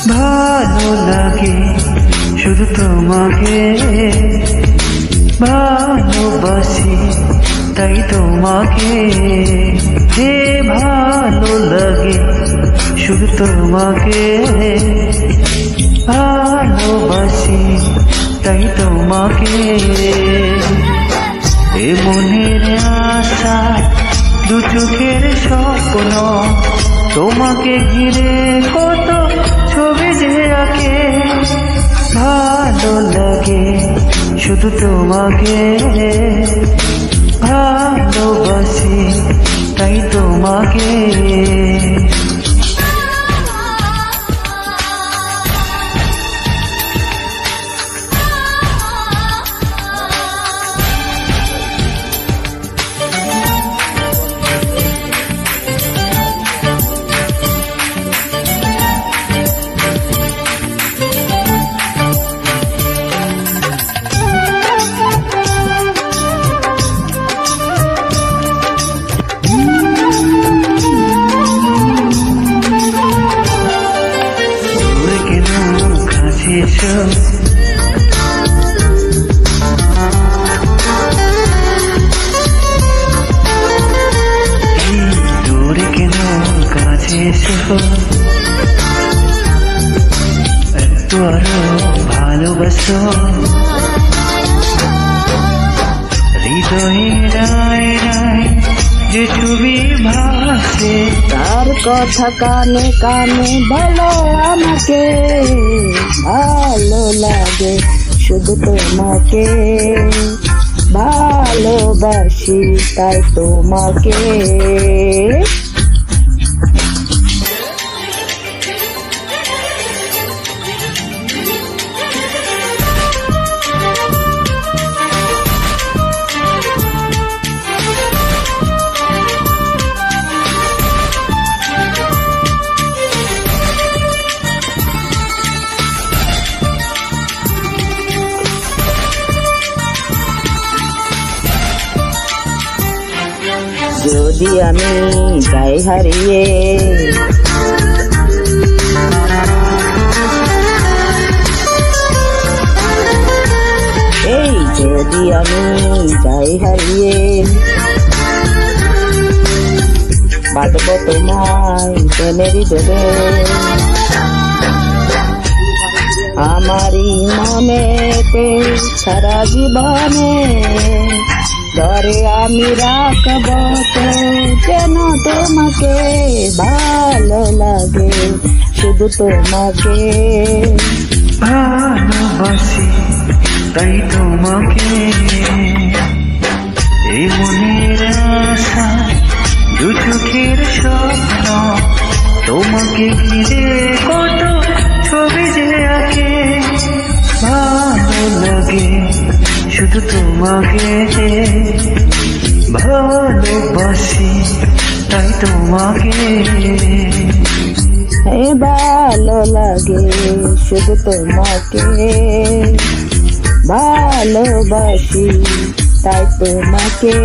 ভালো লাগে শুধু তোমাকে, ভালোবাসি তাই তোমাকে। যে ভালো লাগে শুধু তোমাকে, ভালোবাসি তাই তোমাকে। এ মনের আশা দু চোখের স্বপ্ন, তোমাকে ঘিরে কত ছবি যে আঁকে। ভালো লাগে শুধু তোমাকে, ভালোবাসি তাই তোমাকে। দূরে কেন কাছে এসো, একটু আরো ভালোবাসো। হৃদয়ে রায় রায় যে ছবি ভাসে, তার কথা কানে কানে বলো আমাকে। ভালো লাগে শুধু তোমাকে, ভালোবাসি তাই তোমাকে। যদি আমি যাই হারিয়ে, এই যদি আমি যাই হারিয়ে, বাঁধব তোমায় প্রেমেরই দেবে। আমারই মনেতে সারা জীবনে ধরে আমি রাখব তো যেন তোমাকে। ভালো লাগে শুধু তোমাকে, ভালোবাসি তাই তোমাকে। এই মনের আশা দু চোখের স্বপ্ন, তোমাকে ঘিরে কত ছবি যে আঁকে। ভালো লাগে শুধু তোমাকে, ভালোবাসি তাই তোমাকে। ভালো লাগে শুধু তোমাকে, ভালোবাসি তাই তোমাকে।